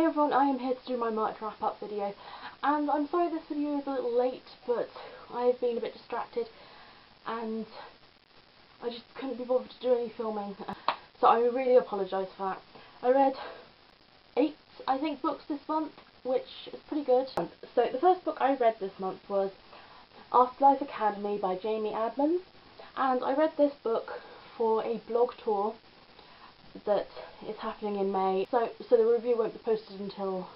Hey everyone, I am here to do my March wrap-up video, and I'm sorry this video is a little late, but I've been a bit distracted, and I just couldn't be bothered to do any filming, so I really apologise for that. I read 8, I think, books this month, which is pretty good. So the first book I read this month was Afterlife Academy by Jamie Admons, and I read this book for a blog tour that is happening in May, so the review won't be posted until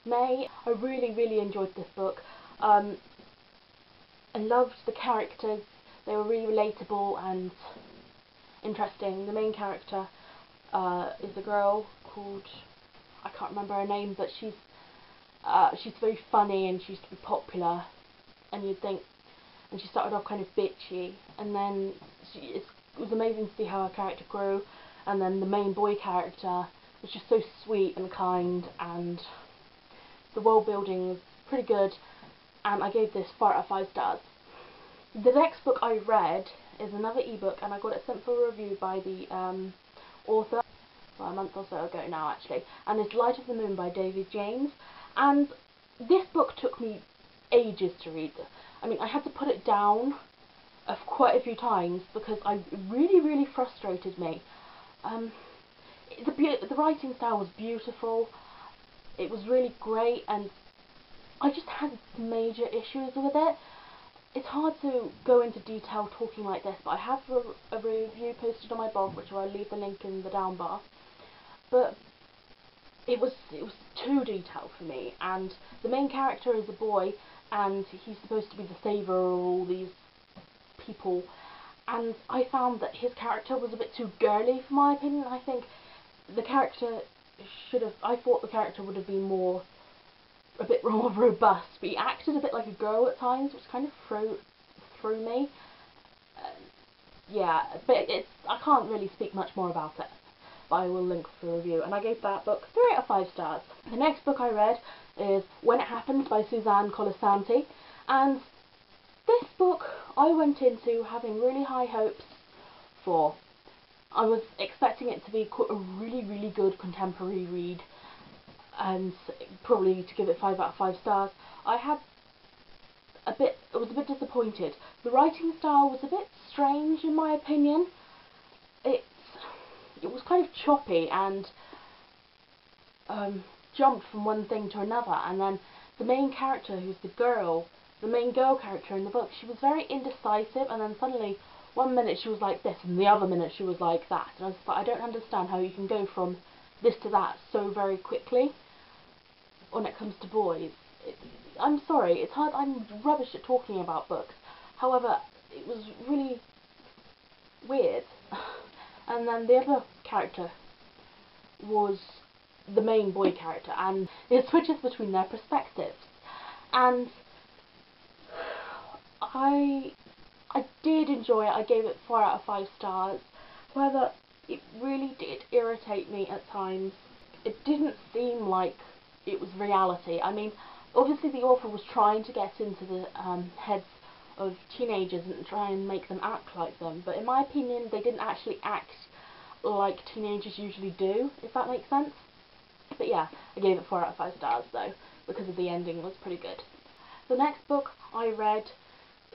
May. I really enjoyed this book. I loved the characters. They were really relatable and interesting. The main character is a girl called, I can't remember her name, but she's very funny and she used to be popular, and you'd think, and she started off kind of bitchy, and then it was amazing to see how her character grew. And then the main boy character was just so sweet and kind, and the world building was pretty good, and I gave this 4 out of 5 stars. The next book I read is another ebook, and I got it sent for review by the author a month or so ago now actually, and it's Light of the Moon by David James. And this book took me ages to read. I mean, I had to put it down quite a few times because it really frustrated me. The writing style was beautiful, it was really great, and I just had major issues with it. It's hard to go into detail talking like this, but I have a review posted on my blog, which I'll leave the link in the down bar. But it was too detailed for me, and the main character is a boy, and he's supposed to be the saviour of all these people. And I found that his character was a bit too girly for my opinion. I think the character I thought the character would have been a bit more robust, but he acted a bit like a girl at times, which kind of threw me. Yeah, but I can't really speak much more about it, but I will link for a review, and I gave that book 3 out of 5 stars. The next book I read is When It Happens by Suzanne Colasanti, and this book I went into having really high hopes for. I was expecting it to be a really good contemporary read, and probably to give it 5 out of 5 stars. I was a bit disappointed. The writing style was a bit strange in my opinion. It was kind of choppy and jumped from one thing to another, and then the main character, who's the main girl character in the book, she was very indecisive, and then suddenly one minute she was like this and the other minute she was like that, and I was like, I don't understand how you can go from this to that so very quickly when it comes to boys. I'm sorry, it's hard, I'm rubbish at talking about books, however it was really weird. And then the other character was the main boy character, and it switches between their perspectives, and I did enjoy it. I gave it 4 out of 5 stars. However, it really did irritate me at times. It didn't seem like it was reality. I mean, obviously the author was trying to get into the heads of teenagers and try and make them act like them, but in my opinion they didn't actually act like teenagers usually do, if that makes sense. But yeah, I gave it 4 out of 5 stars though, because of the ending was pretty good. The next book I read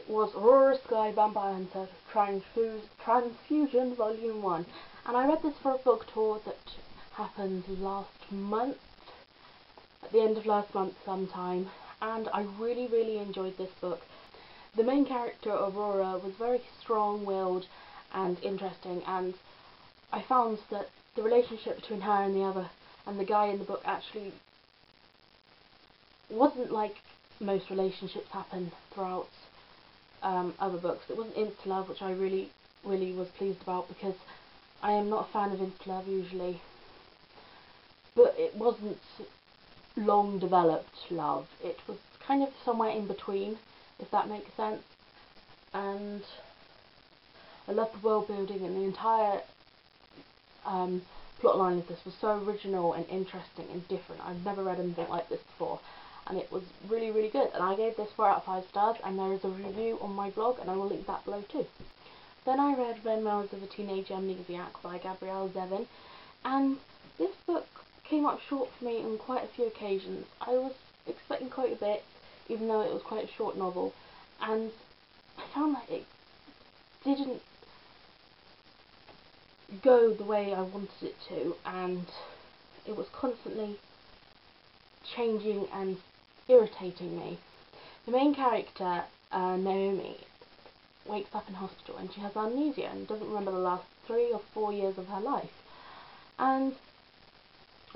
was Aurora Sky Vampire Hunter Transfusion Volume 1, and I read this for a book tour that happened last month, at the end of last month sometime, and I really enjoyed this book. The main character, Aurora, was very strong-willed and interesting, and I found that the relationship between her and the guy in the book actually wasn't like most relationships happen throughout other books. It wasn't insta-love, which I really was pleased about, because I am not a fan of insta-love usually, but it wasn't long developed love. It was kind of somewhere in between, if that makes sense. And I loved the world building, and the entire plotline of this was so original and interesting and different. I've never read anything like this before, and it was really good, and I gave this 4 out of 5 stars, and there is a review on my blog, and I will link that below too. Then I read Memoirs of a Teenage Amnesiac by Gabrielle Zevin, and this book came up short for me on quite a few occasions. I was expecting quite a bit, even though it was quite a short novel, and I found that it didn't go the way I wanted it to, and it was constantly changing and irritating me. The main character, Naomi, wakes up in hospital and she has amnesia and doesn't remember the last 3 or 4 years of her life. And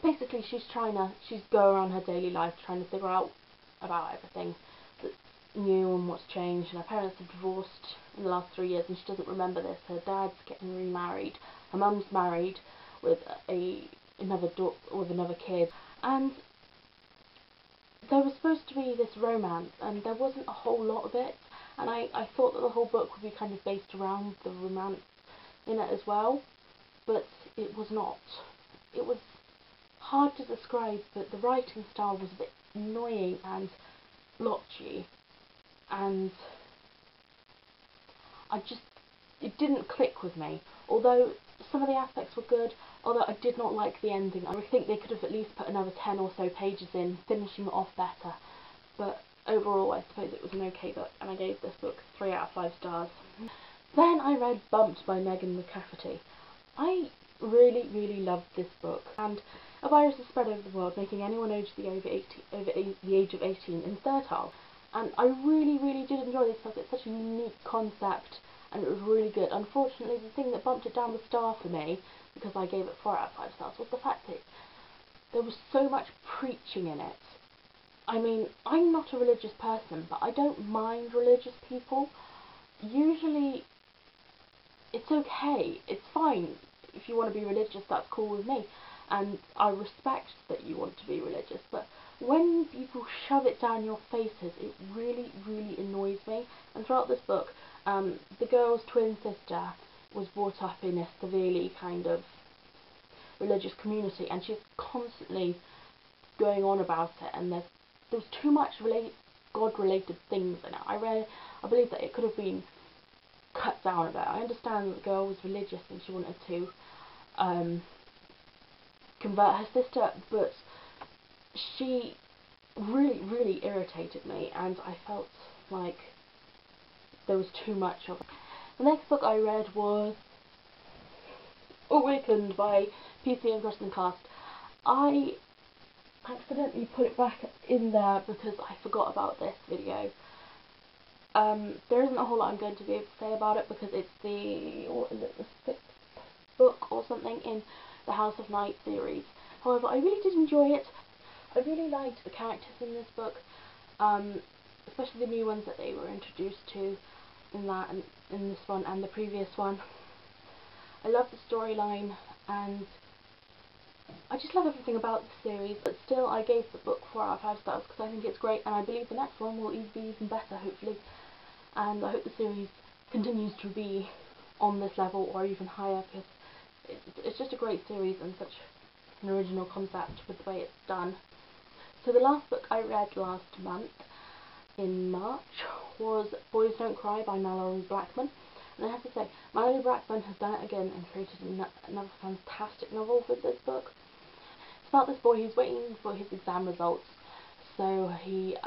basically she's going around her daily life trying to figure out about everything that's new and what's changed. And her parents have divorced in the last 3 years and she doesn't remember this. Her dad's getting remarried. Her mum's married with another kid. And there was supposed to be this romance, and there wasn't a whole lot of it, and I thought that the whole book would be kind of based around the romance in it as well, but it was not. It was hard to describe, but the writing style was a bit annoying and blotchy, and it didn't click with me. Although some of the aspects were good, although I did not like the ending. I think they could have at least put another 10 or so pages in, finishing it off better. But overall, I suppose it was an okay book, and I gave this book 3 out of 5 stars. Then I read Bumped by Megan McCafferty. I really, really loved this book, and a virus has spread over the world, making anyone over the age of 18 infertile. And I really, really did enjoy this book. It's such a unique concept, and it was really good. Unfortunately, the thing that bumped it down the star for me, because I gave it 4 out of 5 stars, was the fact that there was so much preaching in it. I mean, I'm not a religious person, but I don't mind religious people. Usually, it's okay. It's fine. If you want to be religious, that's cool with me. And I respect that you want to be religious. But when people shove it down your faces, it really, really annoys me. And throughout this book, the girl's twin sister was brought up in a severely kind of religious community, and she's constantly going on about it, and there's too much God-related things in it. I believe that it could have been cut down a bit. I understand that the girl was religious and she wanted to convert her sister, but she really, really irritated me, and I felt like there was too much of it. The next book I read was Awakened by PC and Kristen Cast. I accidentally put it back in there because I forgot about this video. There isn't a whole lot I'm going to be able to say about it because it's the 6th book or something in the House of Night series. However, I really did enjoy it. I really liked the characters in this book, especially the new ones that they were introduced to in this one and the previous one. I love the storyline, and I just love everything about the series, but still I gave the book 4 out of 5 stars because I think it's great, and I believe the next one will be even better, hopefully, and I hope the series continues to be on this level or even higher, because it's just a great series and such an original concept with the way it's done. So the last book I read last month, in March, was Boys Don't Cry by Mallory Blackman. And I have to say, Mallory Blackman has done it again and created another fantastic novel with this book. It's about this boy who's waiting for his exam results so he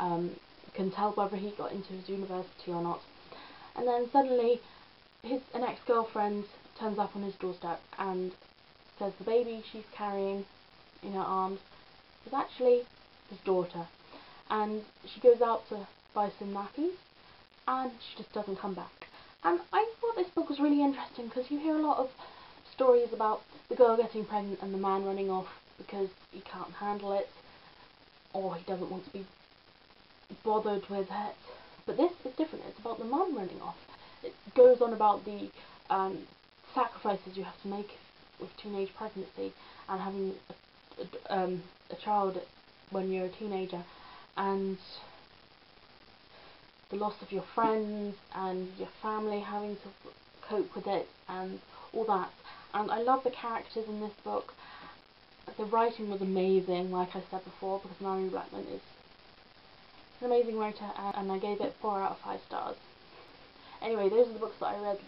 can tell whether he got into his university or not. And then suddenly an ex-girlfriend turns up on his doorstep and says the baby she's carrying in her arms is actually his daughter. And she goes out to buy some nappies and she just doesn't come back. And I thought this book was really interesting because you hear a lot of stories about the girl getting pregnant and the man running off because he can't handle it or he doesn't want to be bothered with it. But this is different. It's about the mum running off. It goes on about the sacrifices you have to make with teenage pregnancy and having a child when you're a teenager, and the loss of your friends and your family having to cope with it and all that. And I love the characters in this book. The writing was amazing, like I said before, because Mallory Blackman is an amazing writer, and I gave it 4 out of 5 stars. Anyway, those are the books that I read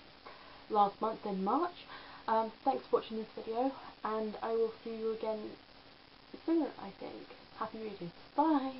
last month in March. Thanks for watching this video, and I will see you again soon, I think. Happy reading. Bye!